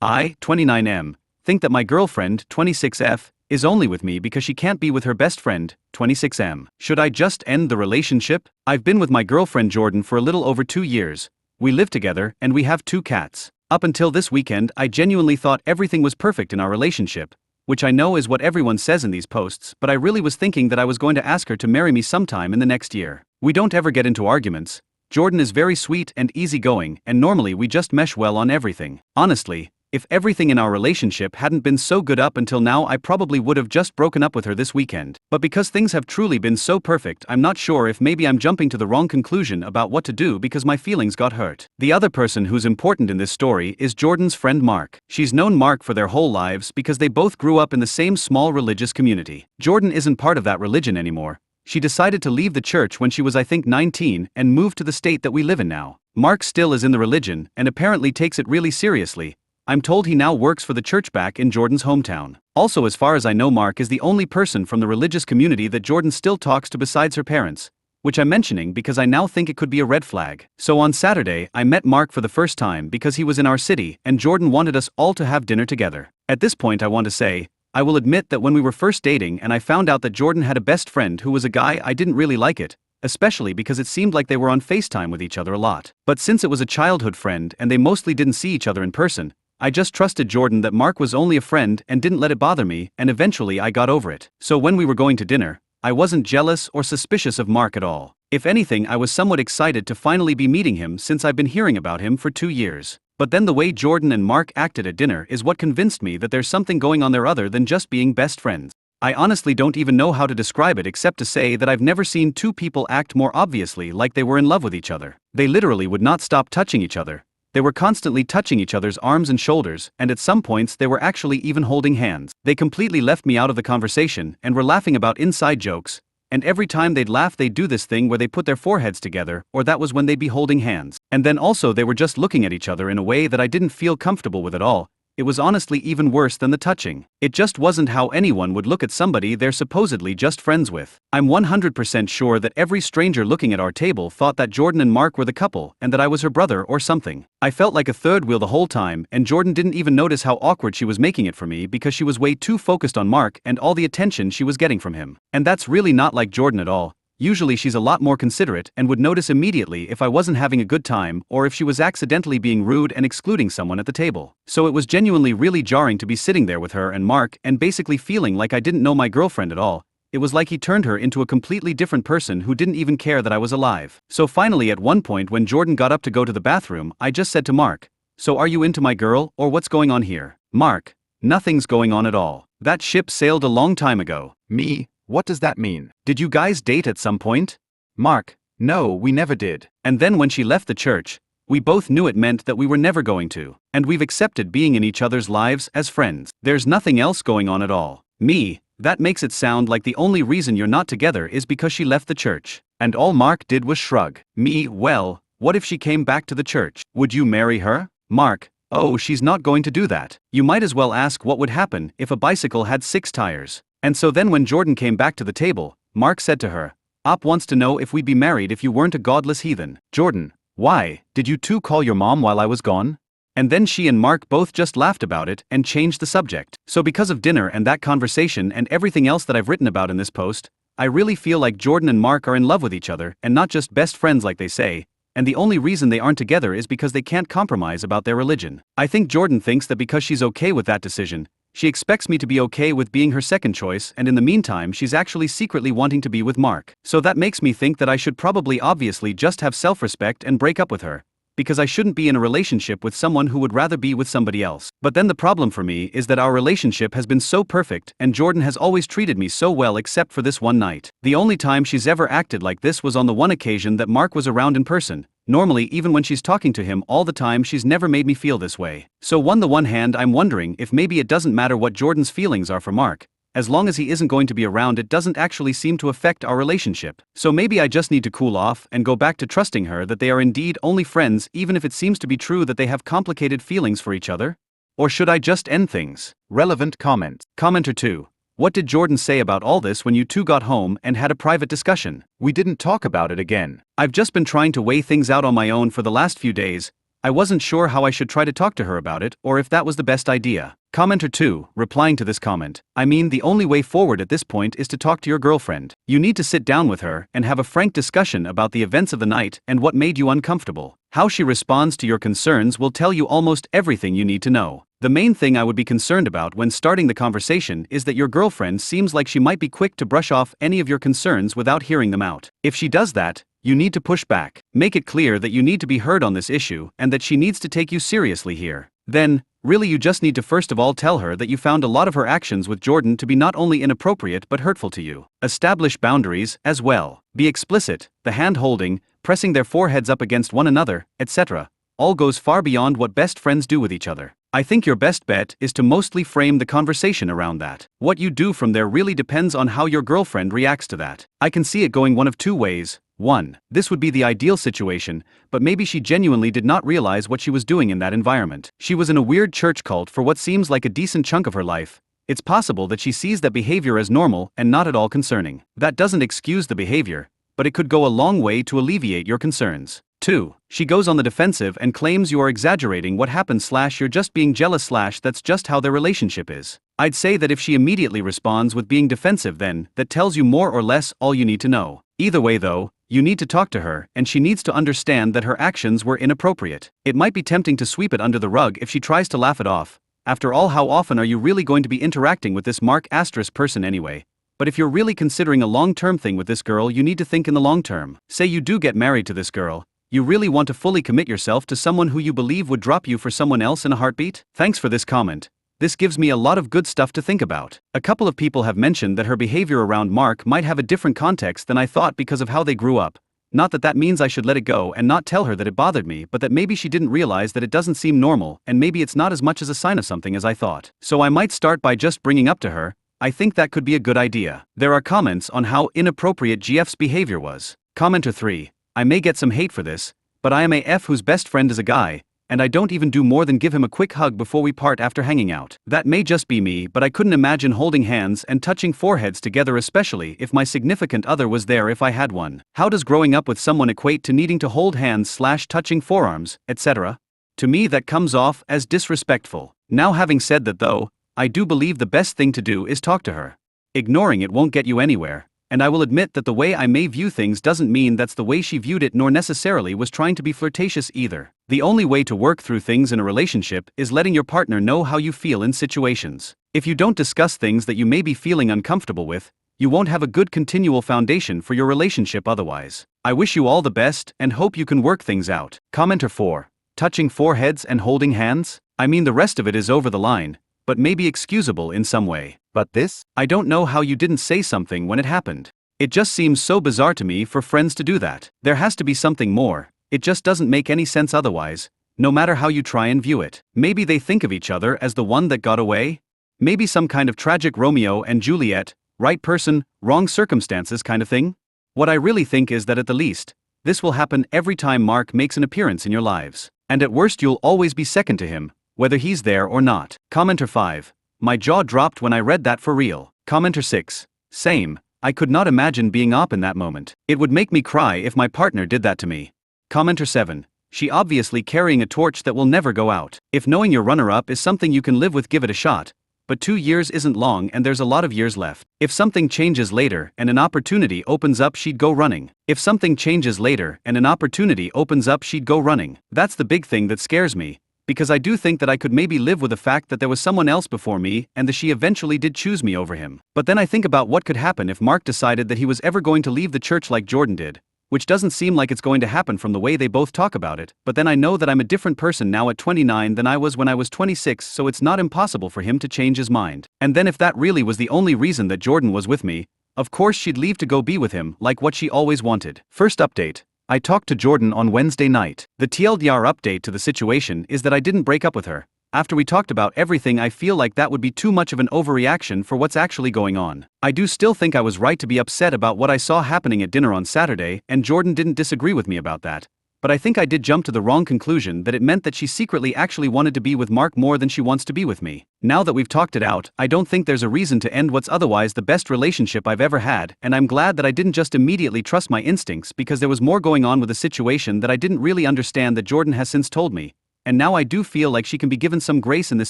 I, 29M, think that my girlfriend, 26F, is only with me because she can't be with her best friend, 26M. Should I just end the relationship? I've been with my girlfriend Jordan for a little over 2 years. We live together and we have 2 cats. Up until this weekend, I genuinely thought everything was perfect in our relationship, which I know is what everyone says in these posts, but I really was thinking that I was going to ask her to marry me sometime in the next year. We don't ever get into arguments. Jordan is very sweet and easygoing, and normally we just mesh well on everything. Honestly, if everything in our relationship hadn't been so good up until now, I probably would have just broken up with her this weekend. But because things have truly been so perfect, I'm not sure if maybe I'm jumping to the wrong conclusion about what to do because my feelings got hurt. The other person who's important in this story is Jordan's friend Mark. She's known Mark for their whole lives because they both grew up in the same small religious community. Jordan isn't part of that religion anymore. She decided to leave the church when she was I think 19 and moved to the state that we live in now. Mark still is in the religion and apparently takes it really seriously. I'm told he now works for the church back in Jordan's hometown. Also, as far as I know, Mark is the only person from the religious community that Jordan still talks to besides her parents, which I'm mentioning because I now think it could be a red flag. So on Saturday, I met Mark for the first time because he was in our city and Jordan wanted us all to have dinner together. At this point I want to say, I will admit that when we were first dating and I found out that Jordan had a best friend who was a guy, I didn't really like it, especially because it seemed like they were on FaceTime with each other a lot. But since it was a childhood friend and they mostly didn't see each other in person, I just trusted Jordan that Mark was only a friend and didn't let it bother me, and eventually I got over it. So when we were going to dinner, I wasn't jealous or suspicious of Mark at all. If anything, I was somewhat excited to finally be meeting him since I've been hearing about him for 2 years. But then the way Jordan and Mark acted at dinner is what convinced me that there's something going on there other than just being best friends. I honestly don't even know how to describe it except to say that I've never seen 2 people act more obviously like they were in love with each other. They literally would not stop touching each other. They were constantly touching each other's arms and shoulders, and at some points they were actually even holding hands. They completely left me out of the conversation and were laughing about inside jokes, and every time they'd laugh they'd do this thing where they put their foreheads together, or that was when they'd be holding hands. And then also they were just looking at each other in a way that I didn't feel comfortable with at all. It was honestly even worse than the touching. It just wasn't how anyone would look at somebody they're supposedly just friends with. I'm 100% sure that every stranger looking at our table thought that Jordan and Mark were the couple and that I was her brother or something. I felt like a third wheel the whole time, and Jordan didn't even notice how awkward she was making it for me because she was way too focused on Mark and all the attention she was getting from him. And that's really not like Jordan at all. Usually she's a lot more considerate and would notice immediately if I wasn't having a good time or if she was accidentally being rude and excluding someone at the table. So it was genuinely really jarring to be sitting there with her and Mark and basically feeling like I didn't know my girlfriend at all. It was like he turned her into a completely different person who didn't even care that I was alive. So finally at one point when Jordan got up to go to the bathroom, I just said to Mark, "So are you into my girl, or what's going on here?" Mark, "Nothing's going on at all. That ship sailed a long time ago." Me, what does that mean? "Did you guys date at some point?" Mark, no, we never did. And then when she left the church, we both knew it meant that we were never going to. And we've accepted being in each other's lives as friends. There's nothing else going on at all. Me, that makes it sound like the only reason you're not together is because she left the church. And all Mark did was shrug. Me, well, what if she came back to the church? Would you marry her? Mark, oh, she's not going to do that. You might as well ask what would happen if a bicycle had 6 tires. And so then when Jordan came back to the table, Mark said to her, "Op wants to know if we'd be married if you weren't a godless heathen." Jordan, why, did you two call your mom while I was gone? And then she and Mark both just laughed about it and changed the subject. So because of dinner and that conversation and everything else that I've written about in this post, I really feel like Jordan and Mark are in love with each other and not just best friends like they say, and the only reason they aren't together is because they can't compromise about their religion. I think Jordan thinks that because she's okay with that decision, she expects me to be okay with being her second choice, and in the meantime she's actually secretly wanting to be with Mark. So that makes me think that I should probably obviously just have self-respect and break up with her, because I shouldn't be in a relationship with someone who would rather be with somebody else. But then the problem for me is that our relationship has been so perfect and Jordan has always treated me so well except for this one night. The only time she's ever acted like this was on the one occasion that Mark was around in person. Normally, even when she's talking to him all the time, she's never made me feel this way. So on the one hand, I'm wondering if maybe it doesn't matter what Jordan's feelings are for Mark. As long as he isn't going to be around, it doesn't actually seem to affect our relationship. So maybe I just need to cool off and go back to trusting her that they are indeed only friends, even if it seems to be true that they have complicated feelings for each other? Or should I just end things? Relevant comment. Commenter 2. What did Jordan say about all this when you two got home and had a private discussion? We didn't talk about it again. I've just been trying to weigh things out on my own for the last few days. I wasn't sure how I should try to talk to her about it or if that was the best idea. Commenter 2, replying to this comment, I mean, the only way forward at this point is to talk to your girlfriend. You need to sit down with her and have a frank discussion about the events of the night and what made you uncomfortable. How she responds to your concerns will tell you almost everything you need to know. The main thing I would be concerned about when starting the conversation is that your girlfriend seems like she might be quick to brush off any of your concerns without hearing them out. If she does that, you need to push back. Make it clear that you need to be heard on this issue and that she needs to take you seriously here. Then, really you just need to first of all tell her that you found a lot of her actions with Jordan to be not only inappropriate but hurtful to you. Establish boundaries as well. Be explicit. The hand-holding, pressing their foreheads up against one another, etc., all goes far beyond what best friends do with each other. I think your best bet is to mostly frame the conversation around that. What you do from there really depends on how your girlfriend reacts to that. I can see it going one of two ways. 1. This would be the ideal situation, but maybe she genuinely did not realize what she was doing in that environment. She was in a weird church cult for what seems like a decent chunk of her life. It's possible that she sees that behavior as normal and not at all concerning. That doesn't excuse the behavior, but it could go a long way to alleviate your concerns. 2. She goes on the defensive and claims you are exaggerating what happened / you're just being jealous / that's just how their relationship is. I'd say that if she immediately responds with being defensive, then that tells you more or less all you need to know. Either way though, you need to talk to her and she needs to understand that her actions were inappropriate. It might be tempting to sweep it under the rug if she tries to laugh it off. After all, how often are you really going to be interacting with this Mark * person anyway? But if you're really considering a long-term thing with this girl, you need to think in the long term. Say you do get married to this girl. You really want to fully commit yourself to someone who you believe would drop you for someone else in a heartbeat? Thanks for this comment. This gives me a lot of good stuff to think about. A couple of people have mentioned that her behavior around Mark might have a different context than I thought because of how they grew up. Not that that means I should let it go and not tell her that it bothered me, but that maybe she didn't realize that it doesn't seem normal and maybe it's not as much as a sign of something as I thought. So I might start by just bringing up to her, I think that could be a good idea. There are comments on how inappropriate GF's behavior was. Commenter 3, I may get some hate for this, but I am a F whose best friend is a guy, and I don't even do more than give him a quick hug before we part after hanging out. That may just be me, but I couldn't imagine holding hands and touching foreheads together, especially if my significant other was there if I had one. How does growing up with someone equate to needing to hold hands / touching forearms, etc.? To me that comes off as disrespectful. Now having said that though, I do believe the best thing to do is talk to her. Ignoring it won't get you anywhere. And I will admit that the way I may view things doesn't mean that's the way she viewed it, nor necessarily was trying to be flirtatious either. The only way to work through things in a relationship is letting your partner know how you feel in situations. If you don't discuss things that you may be feeling uncomfortable with, you won't have a good continual foundation for your relationship otherwise. I wish you all the best and hope you can work things out. Commenter 4, touching foreheads and holding hands? I mean, the rest of it is over the line, but maybe excusable in some way. But this? I don't know how you didn't say something when it happened. It just seems so bizarre to me for friends to do that. There has to be something more. It just doesn't make any sense otherwise, no matter how you try and view it. Maybe they think of each other as the one that got away? Maybe some kind of tragic Romeo and Juliet, right person, wrong circumstances kind of thing? What I really think is that at the least, this will happen every time Mark makes an appearance in your lives. And at worst you'll always be second to him, whether he's there or not. Commenter 5. My jaw dropped when I read that for real. Commenter 6. Same. I could not imagine being up in that moment. It would make me cry if my partner did that to me. Commenter 7. She obviously carrying a torch that will never go out. If knowing your runner-up is something you can live with, give it a shot. But 2 years isn't long and there's a lot of years left. If something changes later and an opportunity opens up, she'd go running. If something changes later and an opportunity opens up, she'd go running. That's the big thing that scares me. Because I do think that I could maybe live with the fact that there was someone else before me and that she eventually did choose me over him. But then I think about what could happen if Mark decided that he was ever going to leave the church like Jordan did, which doesn't seem like it's going to happen from the way they both talk about it. But then I know that I'm a different person now at 29 than I was when I was 26, so it's not impossible for him to change his mind. And then if that really was the only reason that Jordan was with me, of course she'd leave to go be with him like what she always wanted. First update. I talked to Jordan on Wednesday night. The TLDR update to the situation is that I didn't break up with her. After we talked about everything, I feel like that would be too much of an overreaction for what's actually going on. I do still think I was right to be upset about what I saw happening at dinner on Saturday, and Jordan didn't disagree with me about that. but I think I did jump to the wrong conclusion that it meant that she secretly actually wanted to be with Mark more than she wants to be with me. Now that we've talked it out, I don't think there's a reason to end what's otherwise the best relationship I've ever had, and I'm glad that I didn't just immediately trust my instincts because there was more going on with the situation that I didn't really understand that Jordan has since told me. And now I do feel like she can be given some grace in this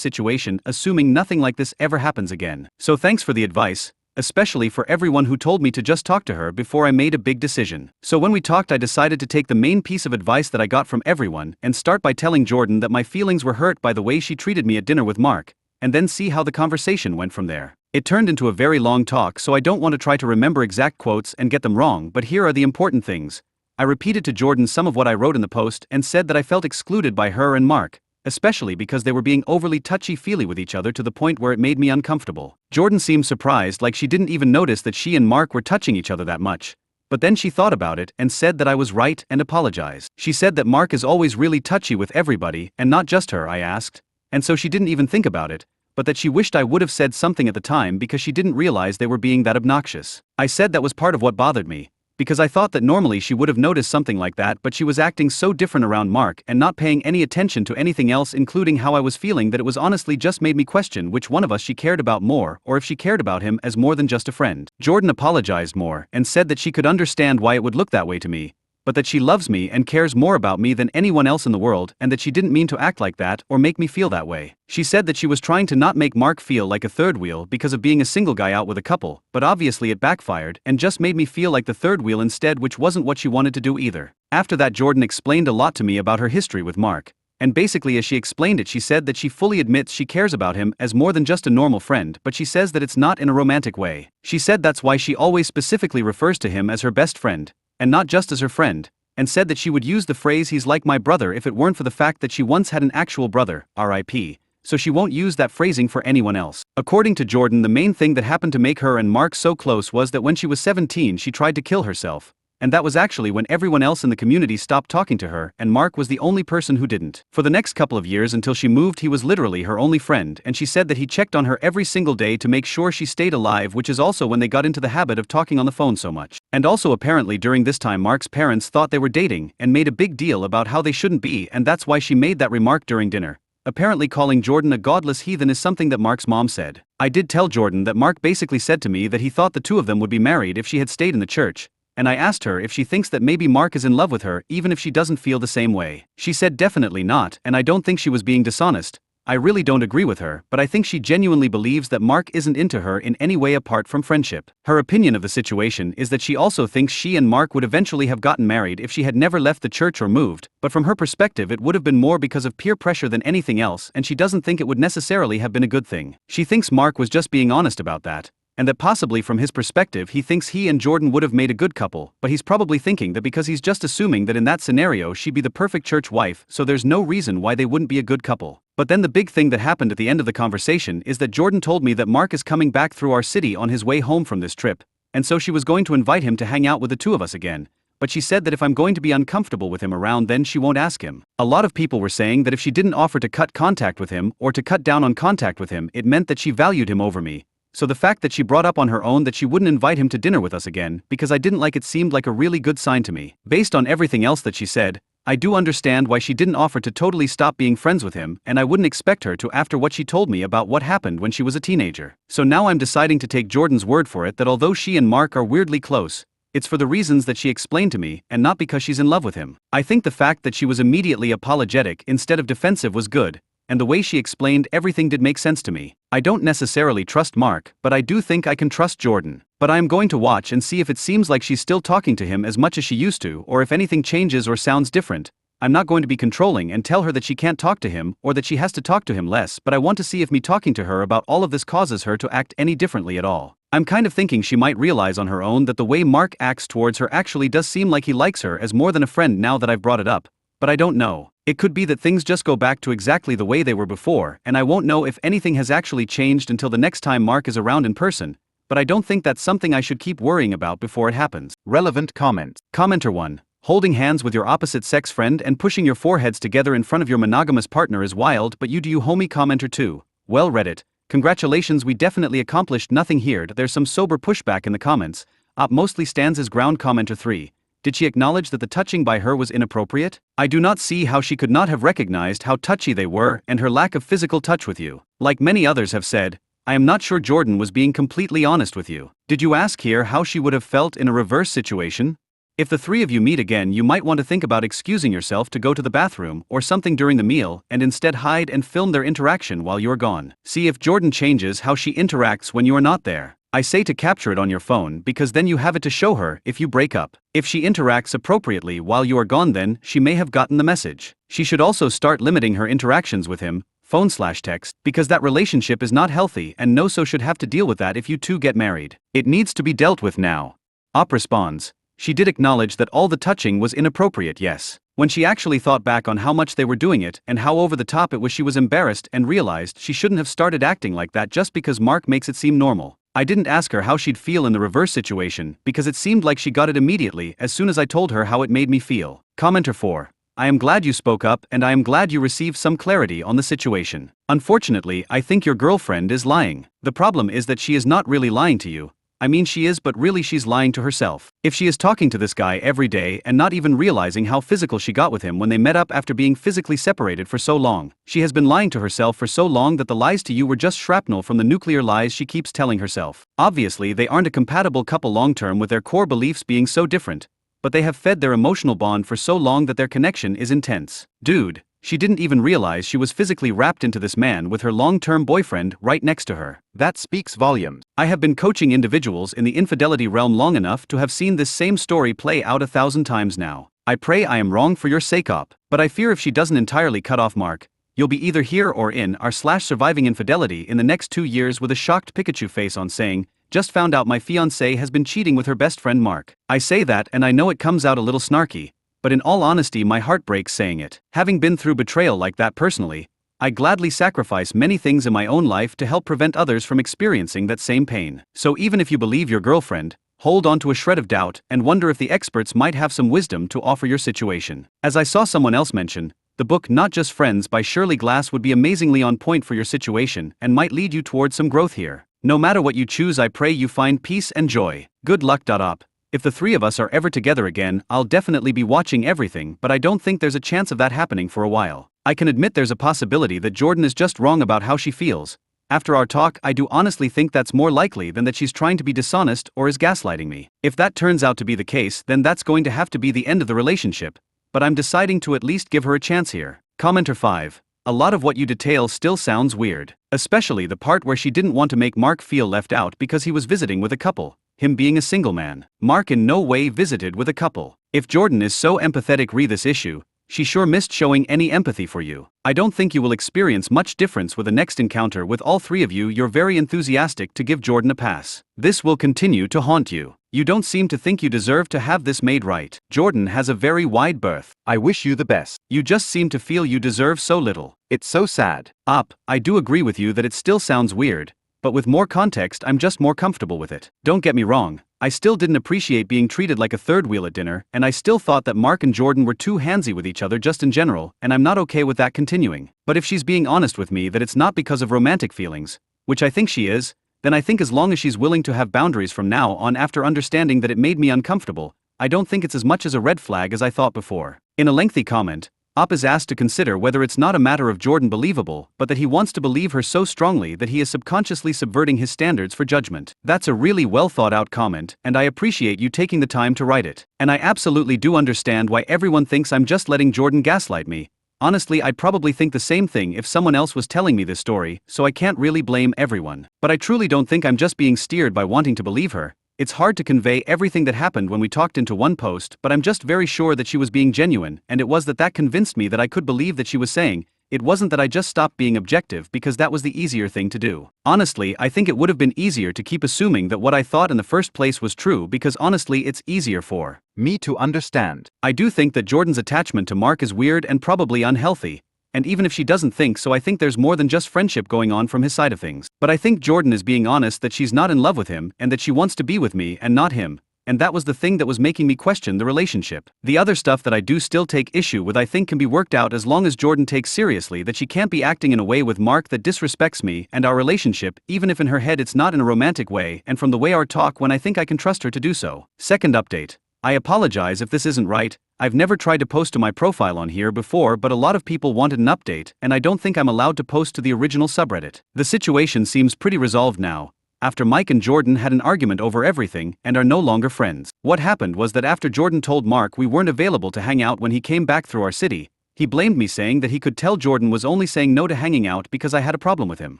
situation, assuming nothing like this ever happens again. So thanks for the advice, especially for everyone who told me to just talk to her before I made a big decision. So when we talked, I decided to take the main piece of advice that I got from everyone and start by telling Jordan that my feelings were hurt by the way she treated me at dinner with Mark, and then see how the conversation went from there. It turned into a very long talk, so I don't want to try to remember exact quotes and get them wrong, but here are the important things. I repeated to Jordan some of what I wrote in the post and said that I felt excluded by her and Mark, especially because they were being overly touchy-feely with each other to the point where it made me uncomfortable. Jordan seemed surprised, like she didn't even notice that she and Mark were touching each other that much. But then she thought about it and said that I was right and apologized. She said that Mark is always really touchy with everybody and not just her, I asked. And so she didn't even think about it, but that she wished I would have said something at the time because she didn't realize they were being that obnoxious. I said that was part of what bothered me, because I thought that normally she would have noticed something like that, but she was acting so different around Mark and not paying any attention to anything else, including how I was feeling, that it was honestly just made me question which one of us she cared about more, or if she cared about him as more than just a friend. Jordan apologized more and said that she could understand why it would look that way to me, but that she loves me and cares more about me than anyone else in the world, and that she didn't mean to act like that or make me feel that way. She said that she was trying to not make Mark feel like a third wheel because of being a single guy out with a couple, but obviously it backfired and just made me feel like the third wheel instead, which wasn't what she wanted to do either. After that, Jordan explained a lot to me about her history with Mark, and basically as she explained it, she said that she fully admits she cares about him as more than just a normal friend, but she says that it's not in a romantic way. She said that's why she always specifically refers to him as her best friend, and not just as her friend, and said that she would use the phrase "he's like my brother" if it weren't for the fact that she once had an actual brother, RIP, so she won't use that phrasing for anyone else. According to Jordan, the main thing that happened to make her and Mark so close was that when she was 17 she tried to kill herself, and that was actually when everyone else in the community stopped talking to her, and Mark was the only person who didn't. For the next couple of years until she moved, he was literally her only friend, and she said that he checked on her every single day to make sure she stayed alive, which is also when they got into the habit of talking on the phone so much. And also apparently during this time Mark's parents thought they were dating and made a big deal about how they shouldn't be, and that's why she made that remark during dinner. Apparently calling Jordan a godless heathen is something that Mark's mom said. I did tell Jordan that Mark basically said to me that he thought the two of them would be married if she had stayed in the church, and I asked her if she thinks that maybe Mark is in love with her even if she doesn't feel the same way. She said definitely not, and I don't think she was being dishonest. I really don't agree with her, but I think she genuinely believes that Mark isn't into her in any way apart from friendship. Her opinion of the situation is that she also thinks she and Mark would eventually have gotten married if she had never left the church or moved, but from her perspective it would have been more because of peer pressure than anything else, and she doesn't think it would necessarily have been a good thing. She thinks Mark was just being honest about that, and that possibly from his perspective he thinks he and Jordan would have made a good couple, but he's probably thinking that because he's just assuming that in that scenario she'd be the perfect church wife, so there's no reason why they wouldn't be a good couple. But then the big thing that happened at the end of the conversation is that Jordan told me that Mark is coming back through our city on his way home from this trip, and so she was going to invite him to hang out with the two of us again, but she said that if I'm going to be uncomfortable with him around, then she won't ask him. A lot of people were saying that if she didn't offer to cut contact with him or to cut down on contact with him, it meant that she valued him over me. So the fact that she brought up on her own that she wouldn't invite him to dinner with us again because I didn't like it seemed like a really good sign to me. Based on everything else that she said, I do understand why she didn't offer to totally stop being friends with him, and I wouldn't expect her to after what she told me about what happened when she was a teenager. So now I'm deciding to take Jordan's word for it that although she and Mark are weirdly close, it's for the reasons that she explained to me and not because she's in love with him. I think the fact that she was immediately apologetic instead of defensive was good, and the way she explained everything did make sense to me. I don't necessarily trust Mark, but I do think I can trust Jordan. But I am going to watch and see if it seems like she's still talking to him as much as she used to, or if anything changes or sounds different. I'm not going to be controlling and tell her that she can't talk to him or that she has to talk to him less, but I want to see if me talking to her about all of this causes her to act any differently at all. I'm kind of thinking she might realize on her own that the way Mark acts towards her actually does seem like he likes her as more than a friend now that I've brought it up, but I don't know. It could be that things just go back to exactly the way they were before, and I won't know if anything has actually changed until the next time Mark is around in person, but I don't think that's something I should keep worrying about before it happens. Relevant comments. Commenter 1. Holding hands with your opposite sex friend and pushing your foreheads together in front of your monogamous partner is wild, but you do you, homie. Commenter 2. Well, Reddit, congratulations, we definitely accomplished nothing here. There's some sober pushback in the comments. Op mostly stands his ground. Commenter 3. Did she acknowledge that the touching by her was inappropriate? I do not see how she could not have recognized how touchy they were and her lack of physical touch with you. Like many others have said, I am not sure Jordan was being completely honest with you. Did you ask here how she would have felt in a reverse situation? If the three of you meet again, you might want to think about excusing yourself to go to the bathroom or something during the meal and instead hide and film their interaction while you're gone. See if Jordan changes how she interacts when you are not there. I say to capture it on your phone because then you have it to show her if you break up. If she interacts appropriately while you are gone, then she may have gotten the message. She should also start limiting her interactions with him, phone/text, because that relationship is not healthy and no so should have to deal with that if you two get married. It needs to be dealt with now. Op responds. She did acknowledge that all the touching was inappropriate, yes. When she actually thought back on how much they were doing it and how over the top it was, she was embarrassed and realized she shouldn't have started acting like that just because Mark makes it seem normal. I didn't ask her how she'd feel in the reverse situation because it seemed like she got it immediately as soon as I told her how it made me feel. Commenter 4. I am glad you spoke up and I am glad you received some clarity on the situation. Unfortunately, I think your girlfriend is lying. The problem is that she is not really lying to you. I mean, she is, but really she's lying to herself. If she is talking to this guy every day and not even realizing how physical she got with him when they met up after being physically separated for so long, she has been lying to herself for so long that the lies to you were just shrapnel from the nuclear lies she keeps telling herself. Obviously, they aren't a compatible couple long-term with their core beliefs being so different, but they have fed their emotional bond for so long that their connection is intense. Dude, she didn't even realize she was physically wrapped into this man with her long-term boyfriend right next to her. That speaks volumes. I have been coaching individuals in the infidelity realm long enough to have seen this same story play out 1,000 times now. I pray I am wrong for your sake, Op, but I fear if she doesn't entirely cut off Mark, you'll be either here or in r/surviving infidelity in the next 2 years with a shocked Pikachu face on saying, just found out my fiancée has been cheating with her best friend Mark. I say that and I know it comes out a little snarky, but in all honesty my heart breaks saying it. Having been through betrayal like that personally, I gladly sacrifice many things in my own life to help prevent others from experiencing that same pain. So even if you believe your girlfriend, hold on to a shred of doubt and wonder if the experts might have some wisdom to offer your situation. As I saw someone else mention, the book Not Just Friends by Shirley Glass would be amazingly on point for your situation and might lead you towards some growth here. No matter what you choose, I pray you find peace and joy. Good luck. Op. If the three of us are ever together again, I'll definitely be watching everything, but I don't think there's a chance of that happening for a while. I can admit there's a possibility that Jordan is just wrong about how she feels. After our talk, I do honestly think that's more likely than that she's trying to be dishonest or is gaslighting me. If that turns out to be the case, then that's going to have to be the end of the relationship, but I'm deciding to at least give her a chance here. Commenter 5. A lot of what you detail still sounds weird, especially the part where she didn't want to make Mark feel left out because he was visiting with a couple. Him being a single man. Mark in no way visited with a couple. If Jordan is so empathetic re this issue, she sure missed showing any empathy for you. I don't think you will experience much difference with the next encounter with all three of you. You're very enthusiastic to give Jordan a pass. This will continue to haunt you. You don't seem to think you deserve to have this made right. Jordan has a very wide berth. I wish you the best. You just seem to feel you deserve so little. It's so sad. Op, I do agree with you that it still sounds weird, but with more context I'm just more comfortable with it. Don't get me wrong, I still didn't appreciate being treated like a third wheel at dinner, and I still thought that Mark and Jordan were too handsy with each other just in general, and I'm not okay with that continuing. But if she's being honest with me that it's not because of romantic feelings, which I think she is, then I think as long as she's willing to have boundaries from now on after understanding that it made me uncomfortable, I don't think it's as much as a red flag as I thought before. In a lengthy comment, Op is asked to consider whether it's not a matter of Jordan believable, but that he wants to believe her so strongly that he is subconsciously subverting his standards for judgment. That's a really well thought out comment, and I appreciate you taking the time to write it. And I absolutely do understand why everyone thinks I'm just letting Jordan gaslight me. Honestly, I'd probably think the same thing if someone else was telling me this story, so I can't really blame everyone. But I truly don't think I'm just being steered by wanting to believe her. It's hard to convey everything that happened when we talked into one post, but I'm just very sure that she was being genuine, and it was that convinced me that I could believe that she was saying. It wasn't that I just stopped being objective because that was the easier thing to do. Honestly, I think it would have been easier to keep assuming that what I thought in the first place was true because honestly it's easier for me to understand. I do think that Jordan's attachment to Mark is weird and probably unhealthy. And even if she doesn't think so, I think there's more than just friendship going on from his side of things. But I think Jordan is being honest that she's not in love with him and that she wants to be with me and not him, and that was the thing that was making me question the relationship. The other stuff that I do still take issue with I think can be worked out as long as Jordan takes seriously that she can't be acting in a way with Mark that disrespects me and our relationship, even if in her head it's not in a romantic way and from the way our talk when I think I can trust her to do so. Second update. I apologize if this isn't right. I've never tried to post to my profile on here before, but a lot of people wanted an update, and I don't think I'm allowed to post to the original subreddit. The situation seems pretty resolved now, after Mike and Jordan had an argument over everything and are no longer friends. What happened was that after Jordan told Mark we weren't available to hang out when he came back through our city, he blamed me, saying that he could tell Jordan was only saying no to hanging out because I had a problem with him.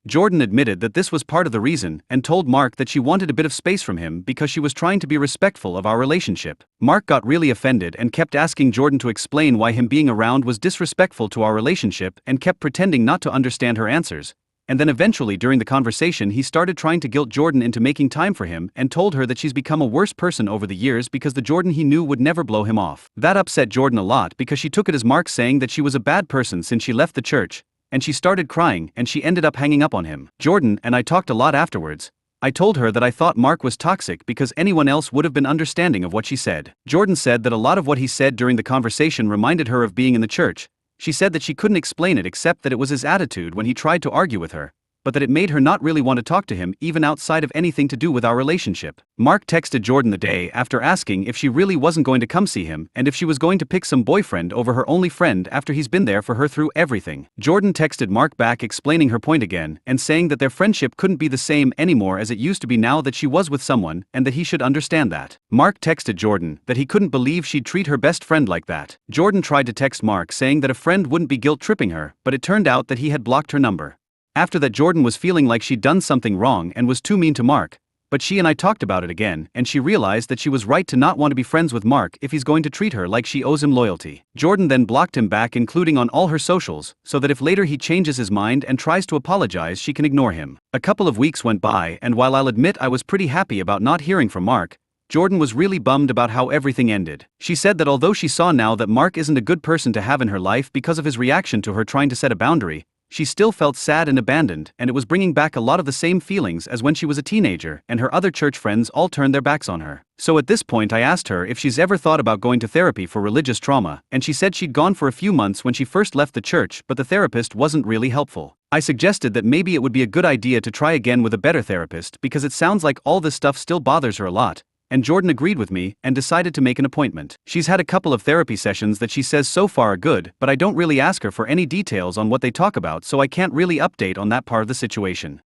Jordan admitted that this was part of the reason and told Mark that she wanted a bit of space from him because she was trying to be respectful of our relationship. Mark got really offended and kept asking Jordan to explain why him being around was disrespectful to our relationship and kept pretending not to understand her answers. And then eventually during the conversation he started trying to guilt Jordan into making time for him and told her that she's become a worse person over the years because the Jordan he knew would never blow him off. That upset Jordan a lot because she took it as Mark saying that she was a bad person since she left the church, and she started crying and she ended up hanging up on him. Jordan and I talked a lot afterwards. I told her that I thought Mark was toxic because anyone else would have been understanding of what she said. Jordan said that a lot of what he said during the conversation reminded her of being in the church. She said that she couldn't explain it except that it was his attitude when he tried to argue with her, but that it made her not really want to talk to him even outside of anything to do with our relationship. Mark texted Jordan the day after asking if she really wasn't going to come see him and if she was going to pick some boyfriend over her only friend after he's been there for her through everything. Jordan texted Mark back explaining her point again and saying that their friendship couldn't be the same anymore as it used to be now that she was with someone and that he should understand that. Mark texted Jordan that he couldn't believe she'd treat her best friend like that. Jordan tried to text Mark saying that a friend wouldn't be guilt-tripping her, but it turned out that he had blocked her number. After that, Jordan was feeling like she'd done something wrong and was too mean to Mark, but she and I talked about it again and she realized that she was right to not want to be friends with Mark if he's going to treat her like she owes him loyalty. Jordan then blocked him back, including on all her socials, so that if later he changes his mind and tries to apologize she can ignore him. A couple of weeks went by, and while I'll admit I was pretty happy about not hearing from Mark, Jordan was really bummed about how everything ended. She said that although she saw now that Mark isn't a good person to have in her life because of his reaction to her trying to set a boundary, she still felt sad and abandoned, and it was bringing back a lot of the same feelings as when she was a teenager and her other church friends all turned their backs on her. So at this point I asked her if she's ever thought about going to therapy for religious trauma, and she said she'd gone for a few months when she first left the church, but the therapist wasn't really helpful. I suggested that maybe it would be a good idea to try again with a better therapist because it sounds like all this stuff still bothers her a lot, and Jordan agreed with me and decided to make an appointment. She's had a couple of therapy sessions that she says so far are good, but I don't really ask her for any details on what they talk about, so I can't really update on that part of the situation.